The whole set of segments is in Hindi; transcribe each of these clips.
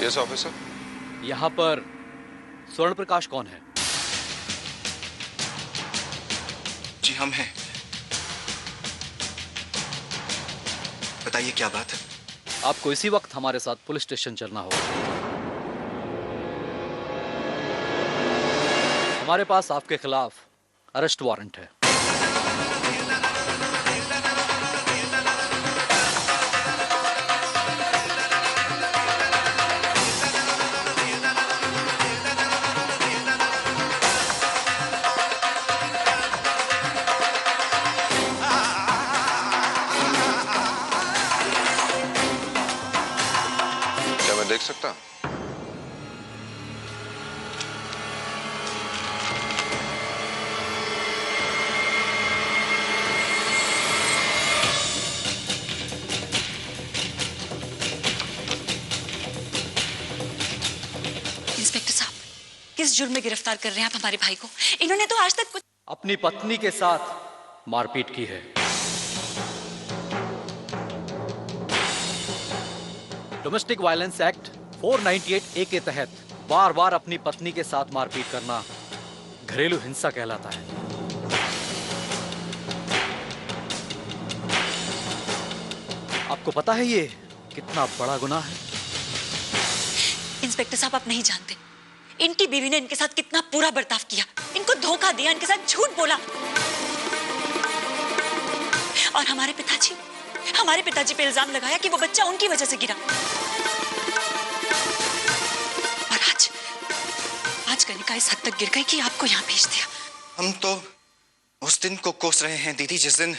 Yes officer. यहाँ पर स्वर्ण प्रकाश कौन है? जी हम हैं। बताइए क्या बात? आपको इसी वक्त हमारे साथ पुलिस स्टेशन चलना होगा। हमारे पास आपके खिलाफ अरेस्ट वारंट है। क्या मैं देख सकता हूं? इंस्पेक्टर साहब, किस जुर्म में गिरफ्तार कर रहे हैं आप हमारे भाई को? इन्होंने तो आज तक कुछ अपनी पत्नी के साथ मारपीट की है। डोमेस्टिक वायलेंस एक्ट 498A के तहत बार बार अपनी पत्नी के साथ मारपीट करना घरेलू हिंसा कहलाता है। आपको पता है ये कितना बड़ा गुनाह है? इंस्पेक्टर साहब, आप नहीं जानते इनकी बीवी ने इनके साथ कितना बुरा बर्ताव किया, इनको धोखा दिया, इनके साथ झूठ बोला। और हमारे पिताजी पे इल्जाम लगाया कि वो बच्चा उनकी वजह से गिरा। और आज कनिका इस हद तक गिर गई कि आपको यहाँ भेज दिया। हम तो उस दिन को कोस रहे हैं दीदी, जिस दिन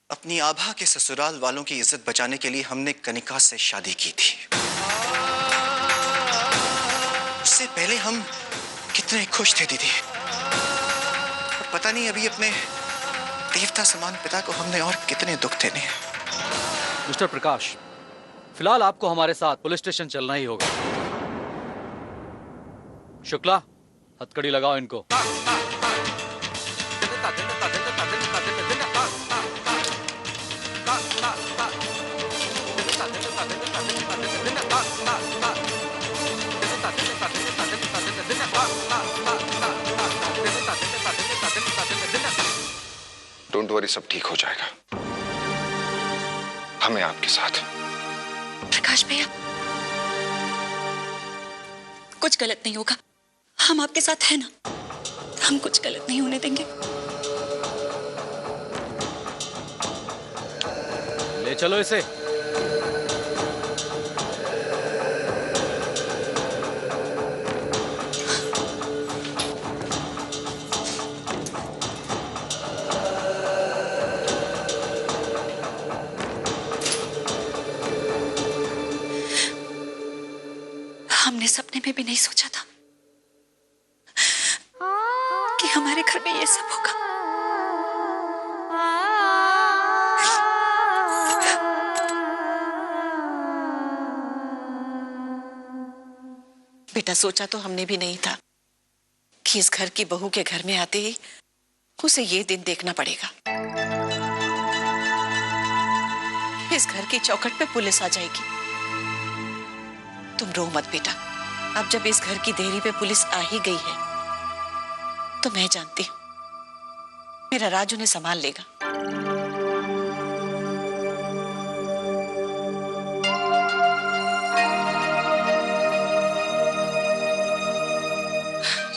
अपनी आभा के ससुराल वालों की इज्जत बचाने के लिए हमने कनिका से शादी की थी। उससे पहले हम कितने खुश थे दीदी, और पता नहीं अभी अपने देवता समान पिता को हमने और कितने दुख देने हैं। मिस्टर प्रकाश, फिलहाल आपको हमारे साथ पुलिस स्टेशन चलना ही होगा। शुक्ला, हथकड़ी लगाओ इनको। डोंट वरी, सब ठीक हो जाएगा। हमें आपके साथ। प्रकाश भैया, कुछ गलत नहीं होगा, हम आपके साथ हैं ना, हम कुछ गलत नहीं होने देंगे। ले चलो इसे। हमने सपने में भी नहीं सोचा था कि हमारे घर में ये सब होगा। बेटा, सोचा तो हमने भी नहीं था कि इस घर की बहू के घर में आते ही उसे ये दिन देखना पड़ेगा। इस घर की चौखट पे पुलिस आ जाएगी। तुम रो मत बेटा, अब जब इस घर की देहरी पे पुलिस आ ही गई है तो मैं जानती हूं मेरा राज उन्हें संभाल लेगा।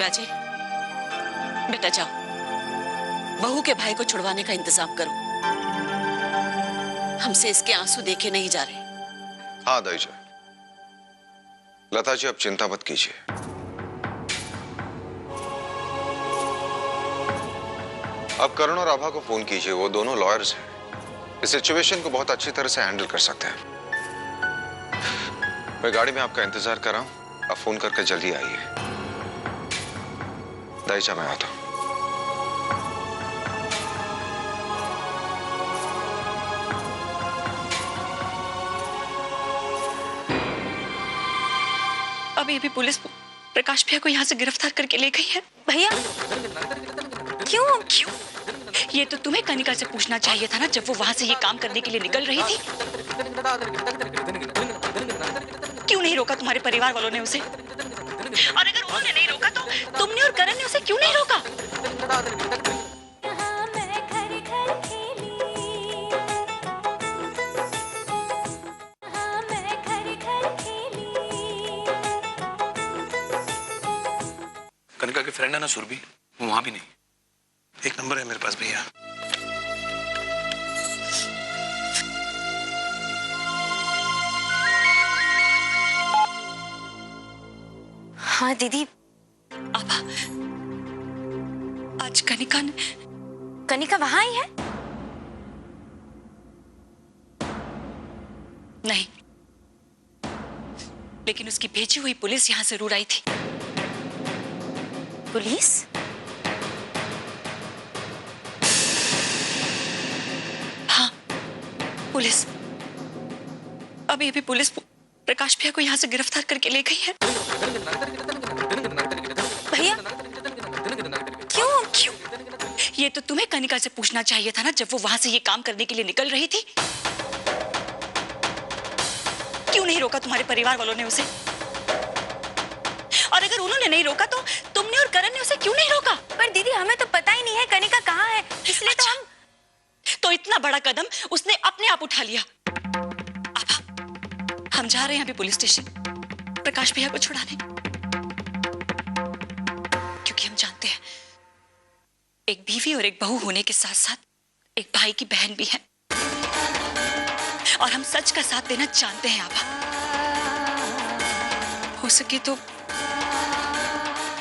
राजे, बेटा जाओ, बहू के भाई को छुड़वाने का इंतजाम करो। हमसे इसके आंसू देखे नहीं जा रहे। हाँ दाई जी। लता जी, आप चिंता मत कीजिए। आप करण और आभा को फोन कीजिए, वो दोनों लॉयर्स हैं, इस सिचुएशन को बहुत अच्छी तरह से हैंडल कर सकते हैं। मैं गाड़ी में आपका इंतजार कर रहा हूं, आप फोन करके जल्दी आइए। दाईचा, मैं आता हूं। अभी पुलिस प्रकाश भैया को यहाँ से गिरफ्तार करके ले गई है। भैया, क्यों? ये तो तुम्हें कनिका से पूछना चाहिए था ना, जब वो वहां से ये काम करने के लिए निकल रही थी। क्यों नहीं रोका तुम्हारे परिवार वालों ने उसे? और अगर उन्होंने नहीं रोका तो तुमने और करण ने उसे क्यों नहीं रोका? कनिका के फ्रेंड है ना सुरभि, वो वहां भी नहीं। एक नंबर है मेरे पास भैया। हाँ दीदी। आभा, आज कनिका वहां आई है? नहीं, लेकिन उसकी भेजी हुई पुलिस यहां जरूर आई थी। पुलिस? हाँ, पुलिस। अभी अभी पुलिस प्रकाश भैया को यहां से गिरफ्तार करके ले गई है। भैया क्यों? ये तो तुम्हें कनिका से पूछना चाहिए था ना, जब वो वहां से ये काम करने के लिए निकल रही थी। क्यों नहीं रोका तुम्हारे परिवार वालों ने उसे? और अगर उन्होंने नहीं रोका तो तुमने और करण ने उसे क्यों नहीं रोका? पर दीदी हमें तो पता ही नहीं है कनिका कहाँ है, इसलिए अच्छा, तो इतना बड़ा कदम उसने अपने आप उठा लिया। आभा, हम जा रहे हैं अभी पुलिस स्टेशन प्रकाश भैया को छुड़ाने, क्योंकि हम जानते हैं एक बीवी और एक बहू होने के साथ साथ एक भाई की बहन भी है, और हम सच का साथ देना जानते हैं। आभा, हो सके तो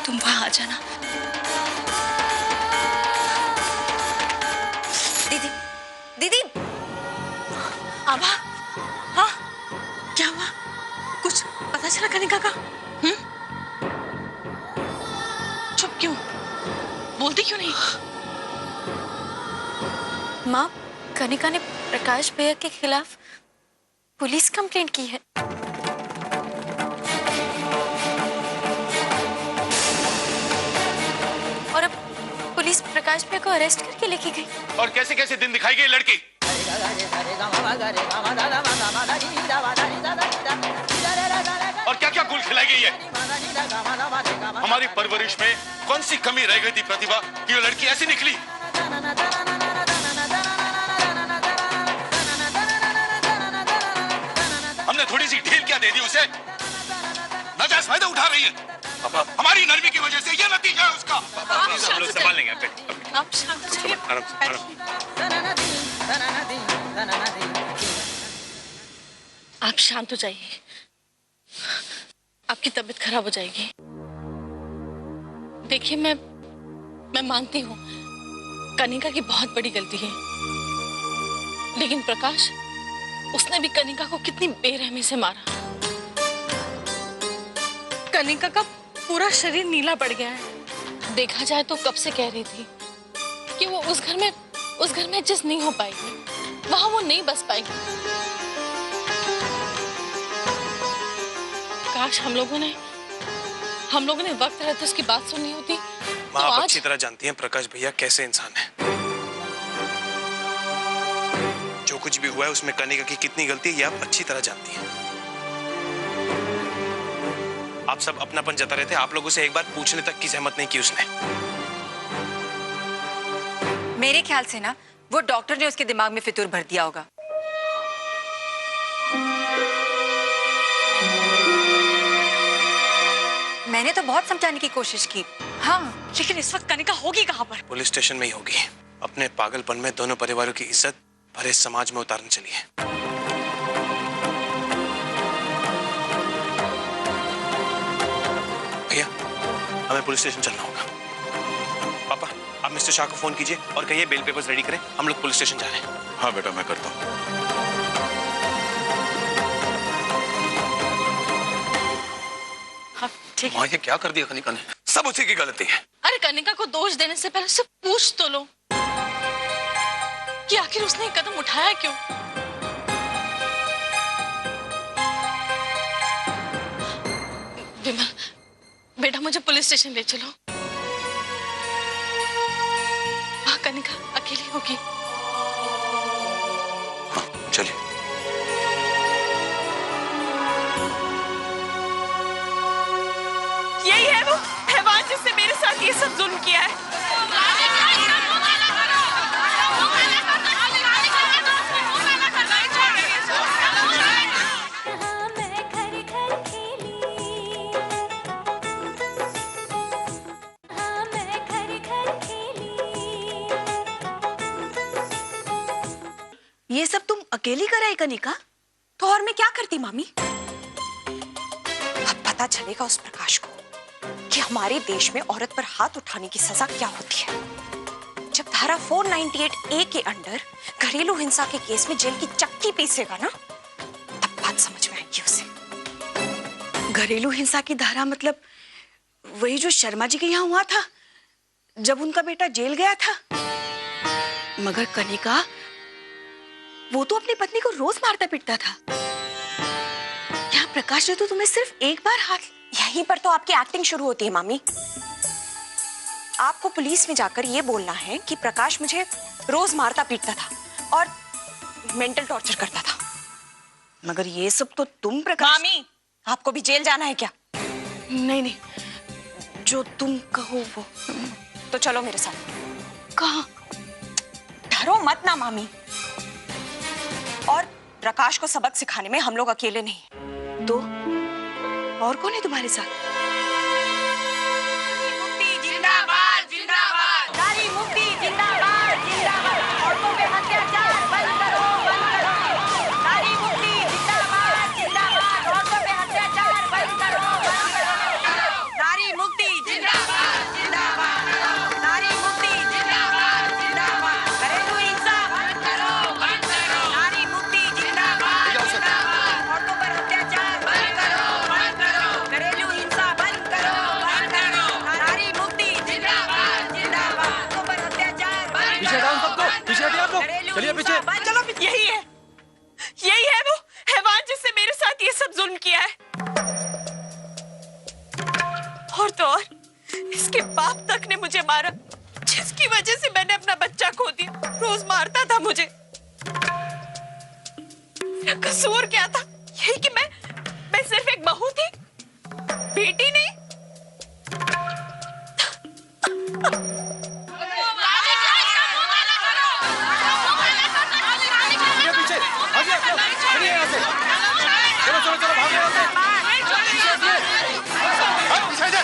तुम वहां आ जाना। दीदी। दीदी आभा, हाँ, क्या हुआ? कुछ पता चला कनिका का? चुप क्यों? बोलती क्यों नहीं? माँ, कनिका ने प्रकाश भैया के खिलाफ पुलिस कंप्लेंट की है। और अब पुलिस प्रकाश भैया को अरेस्ट करके लेके गई। और कैसे कैसे दिन दिखाई गई लड़की। और क्या क्या गुल खिलाई गई है। हमारी परवरिश में कौन सी कमी रह गई थी प्रतिभा कि वो लड़की ऐसी निकली। हमने थोड़ी सी ढील क्या दे दी उसे? नाजायज फायदा उठा रही है। हमारी नरमी की वजह से ये नतीजा है उसका। हम लोग संभाल लेंगे। आप शांत हो जाइए। आराम से, आराम से। आप शांत हो जाइए, आपकी तबीयत खराब हो जाएगी। देखिए, मैं मानती हूँ कनिका की बहुत बड़ी गलती है, लेकिन प्रकाश, उसने भी कनिका को कितनी बेरहमी से मारा। कनिका का पूरा शरीर नीला पड़ गया है। देखा जाए तो कब से कह रही थी कि वो उस घर में एडजस्ट नहीं हो पाएगी, वहां वो नहीं बस पाएगी। काश हम लोगों ने वक्त रहते उसकी बात सुननी होती। माँ, तो आप आज अच्छी तरह जानती हैं प्रकाश भैया कैसे इंसान है। जो कुछ भी हुआ है उसमें कनिका की कितनी गलती है ये आप अच्छी तरह जानती हैं। आप सब अपनापन जता रहे थे, आप लोगों से एक बार पूछने तक की जहमत नहीं की उसने। मेरे ख्याल से ना वो डॉक्टर ने उसके दिमाग में फितूर भर दिया होगा। मैंने तो बहुत समझाने की कोशिश की। हाँ, लेकिन इस वक्त कनिका होगी कहाँ पर? पुलिस स्टेशन में ही होगी। अपने पागलपन में दोनों परिवारों की इज्जत भरे समाज में उतारने चली है। भैया, हमें पुलिस स्टेशन चलना होगा। पापा, आप मिस्टर शाह को फोन कीजिए और कहिए बेल पेपर्स रेडी करें, हम लोग पुलिस स्टेशन जा रहे हैं। हाँ बेटा, मैं करता हूँ। ठीक है। ये क्या कर दिया कनिका ने? सब उसी की गलती है। अरे कनिका को दोष देने से पहले उससे पूछ तो लो कि आखिर उसने एक कदम उठाया क्यों। विमल, बेटा मुझे पुलिस स्टेशन ले चलो। वहां कनिका अकेली होगी। हाँ, चलिए। साथ ये सब जुल्म किया है। ये सब तुम अकेली कराई कनिका? तो और मैं क्या करती मामी? अब पता चलेगा उस प्रकाश को कि हमारे देश में औरत पर हाथ उठाने की सजा क्या होती है। जब धारा 498A के अंडर घरेलू हिंसा के केस में जेल की चक्की पीसेगा ना, तब बात समझ में आएगी उसे। घरेलू हिंसा की धारा मतलब वही जो शर्मा जी के यहाँ हुआ था जब उनका बेटा जेल गया था। मगर कनिका, वो तो अपनी पत्नी को रोज मारता पीटता था। यहाँ प्रकाश ने तो तुम्हें सिर्फ एक बार हाथ। यहीं पर तो आपकी एक्टिंग शुरू होती है मामी। आपको पुलिस में जाकर ये बोलना है कि प्रकाश मुझे रोज मारता पीटता था और मेंटल टॉर्चर करता था। मगर ये सब तो तुम प्रकाश। मामी, आपको भी जेल जाना है क्या? नहीं नहीं, जो तुम कहो वो। तो चलो मेरे साथ। कहाँ? डरो मत ना मामी। और प्रकाश को सबक सिखाने में हम लोग अकेले नहीं। तो और कौन है तुम्हारे साथ? मुक्ति जिंदाबाद, जिंदाबाद। नारी मुक्ति जिंदाबाद, जिंदाबाद। औरतों पे अत्याचार बंद करो, बंद करो। नारी मुक्ति जिंदाबाद, जिंदाबाद। औरतों पे अत्याचार बंद करो, बंद करो। नारी मुक्ति जिंदाबाद, जिंदाबाद। नारी मुक्ति जिंदाबाद, जिंदाबाद। घरेलू हिंसा बंद करो, बंद करो। नारी मुक्ति जिंदाबाद, जिंदाबाद। औरतों पर अत्याचार बंद करो, बंद करो। घरेलू हिंसा बंद करो, बंद करो। नारी मुक्ति जिंदाबाद, जिंदाबाद। औरतों पर अत्याचार बंद पीछे हटाओ सबको, पीछे हटिए आप लोग। चलिए पीछे। चलो, यही है वो हैवान जिससे मेरे साथ ये सब जुल्म किया है। और तो और इसके बाप तक ने मुझे मारा, जिसकी वजह से मैंने अपना बच्चा खो दिया। रोज मारता था मुझे। मेरा कसूर क्या था? यही कि मैं सिर्फ एक बहू थी, बेटी नहीं। पीछे आगे आप लोग, चलिए यहाँ से। चलो चलो चलो, भागो यहाँ से। पीछे हटिए। पीछे जा।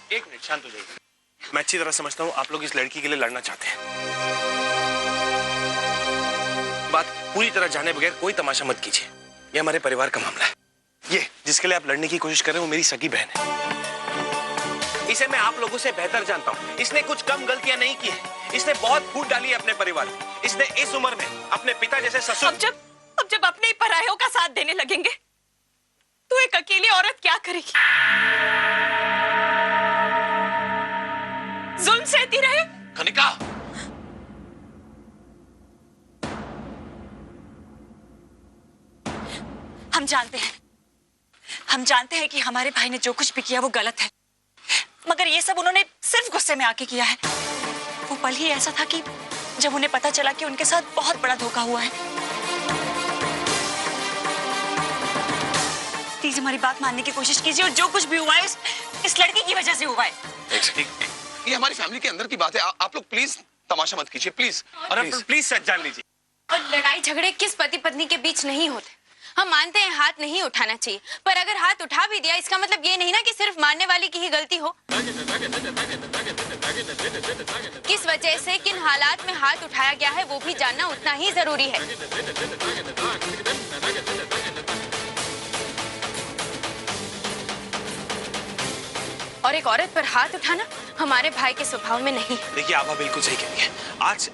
एक मिनट शांत हो जाइए। मैं अच्छी तरह समझता हूँ आप लोग इस लड़की के लिए लड़ना चाहते हैं। बात पूरी तरह जाने बगैर कोई तमाशा मत कीजिए। ये हमारे परिवार का मामला है। ये जिसके लिए आप लड़ने की कोशिश कर रहे हैं वो मेरी सगी बहन है। इसे मैं आप लोगों से बेहतर जानता हूँ। इसने कुछ कम गलतियां नहीं की है। इसने बहुत फूट डाली है अपने परिवार में। इसने इस उम्र में अपने पिता जैसे ससुर। अब जब अपने ही परायों का साथ देने लगेंगे तो एक अकेली औरत क्या करेगी? जुल्म सहती रहे। कनिका, हम जानते हैं कि हमारे भाई ने जो कुछ भी किया वो गलत है, मगर ये सब उन्होंने सिर्फ गुस्से में आके किया है। वो पल ही ऐसा था कि जब उन्हें पता चला कि उनके साथ बहुत बड़ा धोखा हुआ है। प्लीज हमारी बात मानने की कोशिश कीजिए और जो कुछ भी हुआ है इस लड़की की वजह से हुआ है। ये हमारी फैमिली के अंदर की बात है। आप लोग प्लीज तमाशा मत कीजिए, प्लीज। और प्लीज सच जान लीजिए। और लड़ाई झगड़े किस पति पत्नी के बीच नहीं होते। हम मानते हैं हाथ नहीं उठाना चाहिए, पर अगर हाथ उठा भी दिया इसका मतलब ये नहीं ना कि सिर्फ मारने वाली की ही गलती हो। किस वजह से किन हालात में हाथ उठाया गया है वो भी जानना उतना ही जरूरी है। और एक औरत पर हाथ उठाना हमारे भाई के स्वभाव में नहीं है। देखिए आभा बिल्कुल सही कह रही है।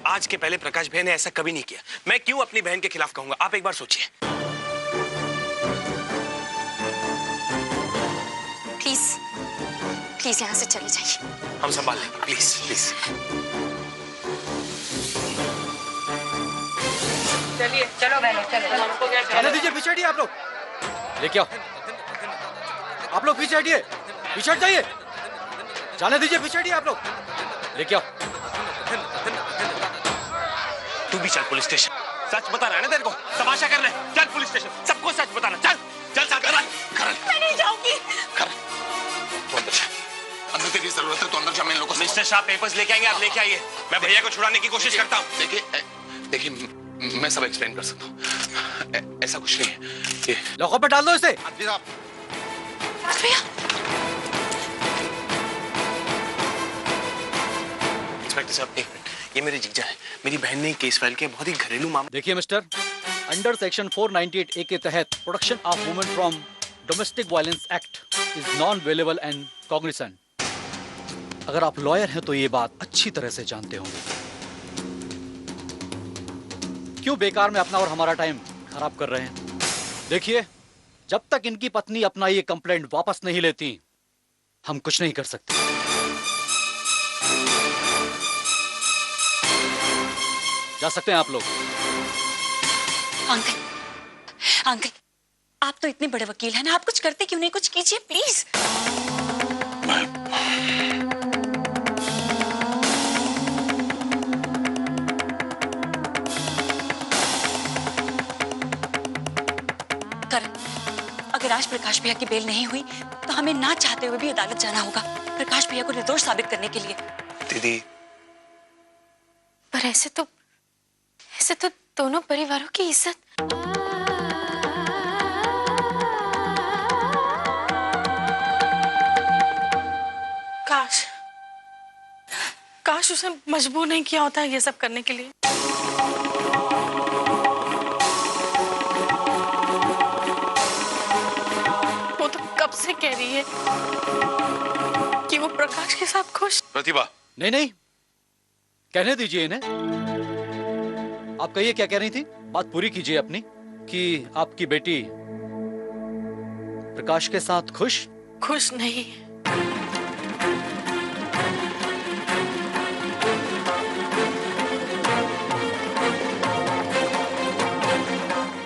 आज के पहले प्रकाश भाई ने ऐसा कभी नहीं किया। मैं क्यों अपनी बहन के खिलाफ कहूंगा? आप एक बार सोचिए। प्लीज यहाँ से चले जाइए। हम संभाल लेंगे, प्लीज प्लीज। चलिए चलो बहनों चलो। जाने दीजिए, पीछे हटिए आप लोग। लेके आओ, आप लोग पीछे हटिए, पीछे हट जाइए। जाने दीजिए, पीछे हटिए आप लोग। लेके आओ। तू भी चल पुलिस स्टेशन। सच बता रहा है ना तेरे को, तमाशा कर रहे। चल पुलिस स्टेशन, सबको सच बताना। चल चल साथ कर। मैं नहीं जाऊंगी। तू अंदर जा, अंदर तेरी जरूरत है तो अंदर जा। मैं इन लोगों को मिस्टर शाह पेपर्स लेके आएंगे, आप लेके आइए। मैं भैया को छुड़ाने की कोशिश करता हूँ। देखिए मैं सब एक्सप्लेन कर सकता हूँ। ऐसा कुछ नहीं है। ये लॉकअप में डाल दो इसे। भैया इंस्पेक्टर साहब एक मिनट, ये मेरे जीजा है। मेरी बहन ने केस फाइल किया, बहुत ही घरेलू मामला। देखिए मिस्टर, अंडर सेक्शन 498A के तहत protection of women from domestic violence act is non available and cognisant. अगर आप लॉयर हैं तो ये बात अच्छी तरह से जानते होंगे। क्यों बेकार में अपना और हमारा टाइम खराब कर रहे हैं? देखिए, जब तक इनकी पत्नी अपना ये कंप्लेंट वापस नहीं लेती, हम कुछ नहीं कर सकते। जा सकते हैं आप लोग। अंकल, अंकल, आप तो इतने बड़े वकील हैं ना, आप कुछ करते क्यों नहीं? कुछ कीजिए प्लीज। अगर आज प्रकाश भैया की बेल नहीं हुई तो हमें ना चाहते हुए भी अदालत जाना होगा प्रकाश भैया को निर्दोष साबित करने के लिए। दीदी, पर ऐसे तो दोनों परिवारों की इज्जत। काश उसे मजबूर नहीं किया होता ये सब करने के लिए। वो तो कब से कह रही है कि वो प्रकाश के साथ खुश। प्रतिभा, नहीं नहीं, कहने दीजिए इन्हें। आप कहिए क्या कह रही थी? बात पूरी कीजिए अपनी, कि आपकी बेटी प्रकाश के साथ खुश? खुश नहीं,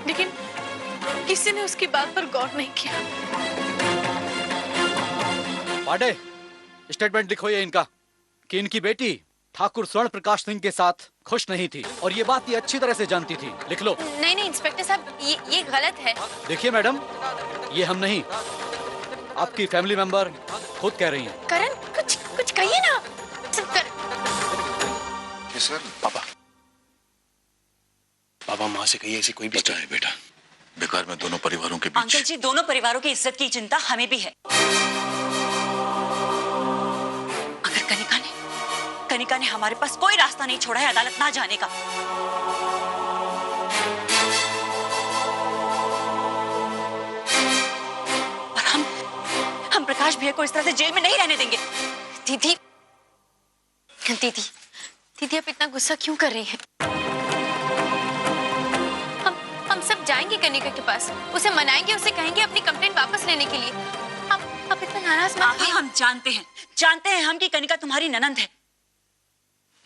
लेकिन किसी ने उसकी बात पर गौर नहीं किया। पांडे, स्टेटमेंट लिखो ये इनका कि इनकी बेटी ठाकुर स्वर्ण प्रकाश सिंह के साथ खुश नहीं थी और ये बात ये अच्छी तरह से जानती थी। लिख लो। नहीं नहीं इंस्पेक्टर साहब, ये गलत है। देखिए मैडम, ये हम नहीं, आपकी फैमिली मेंबर खुद कह रही हैं। करण, कुछ कहिए ना। सर, पापा माँ से कहिए ऐसी कोई भी है बेटा, बेकार में दोनों परिवारों के बीच। अंकल जी, दोनों परिवारों की इज्जत की चिंता हमें भी है। अगर कनिका ने हमारे पास कोई रास्ता नहीं छोड़ा है अदालत ना जाने का। और हम प्रकाश भैया को इस तरह से जेल में नहीं रहने देंगे। दीदी आप इतना गुस्सा क्यों कर रही हैं? हम सब जाएंगे कनिका के पास, उसे मनाएंगे, उसे कहेंगे अपनी कंप्लेंट वापस लेने के लिए। आप इतना नाराज मत होइए। हम जानते हैं हम कि कनिका तुम्हारी ननंद है,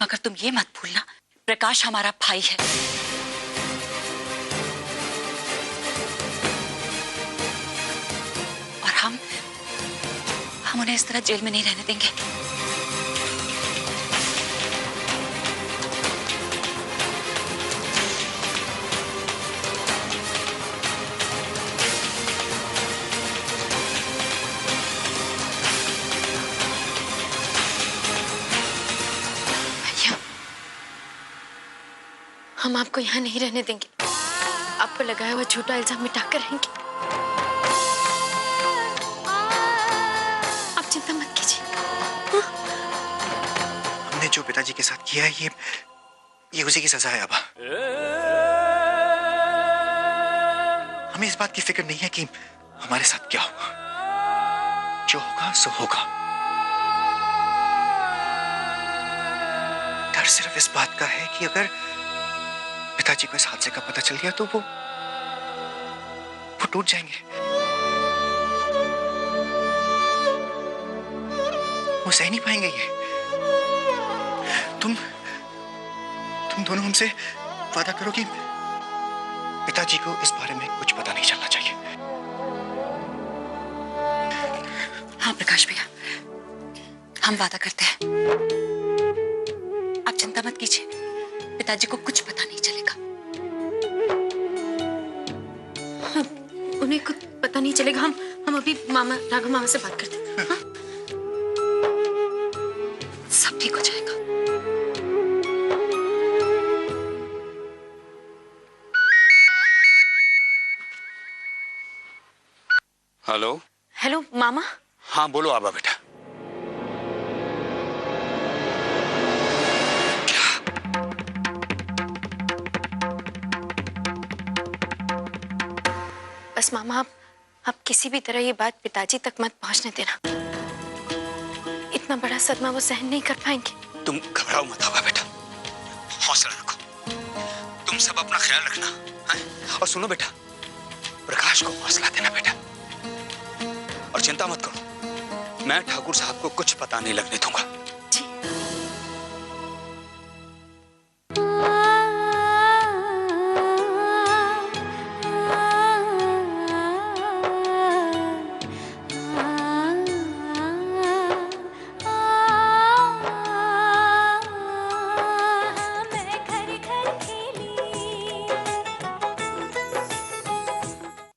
मगर तुम ये मत भूलना प्रकाश हमारा भाई है। और हम उन्हें इस तरह जेल में नहीं रहने देंगे। हम आपको यहाँ नहीं रहने देंगे। आपको लगाया हुआ झूठा इल्जाम मिटाकर रहेंगे। आप चिंता मत कीजिए। हमने जो पिताजी के साथ किया है ये उसी की सजा है। अब हमें इस बात की फिक्र नहीं है कि हमारे साथ क्या होगा। जो होगा सो होगा। डर सिर्फ इस बात का है कि अगर पिताजी को इस हादसे का पता चल गया तो वो टूट जाएंगे। वो सह नहीं पाएंगे ये। तुम दोनों हमसे वादा करो कि पिताजी को इस बारे में कुछ पता नहीं चलना चाहिए। हाँ प्रकाश भैया, हम वादा करते हैं, आप चिंता मत कीजिए, पिताजी को कुछ पता नहीं चलेगा। उन्हें कुछ पता नहीं चलेगा। हम अभी राघव मामा से बात करते हैं। हाँ? सब ठीक हो जाएगा। हेलो। हेलो मामा। हाँ बोलो आबा बेटा। बस मामा आप किसी भी तरह ये बात पिताजी तक मत पहुंचने देना। इतना बड़ा सदमा वो सहन नहीं कर पाएंगे। तुम घबराओ मत आबा बेटा, हौसला रखो। तुम सब अपना ख्याल रखना है? और सुनो बेटा, प्रकाश को हौसला देना बेटा, और चिंता मत करो, मैं ठाकुर साहब को कुछ पता नहीं लगने दूंगा।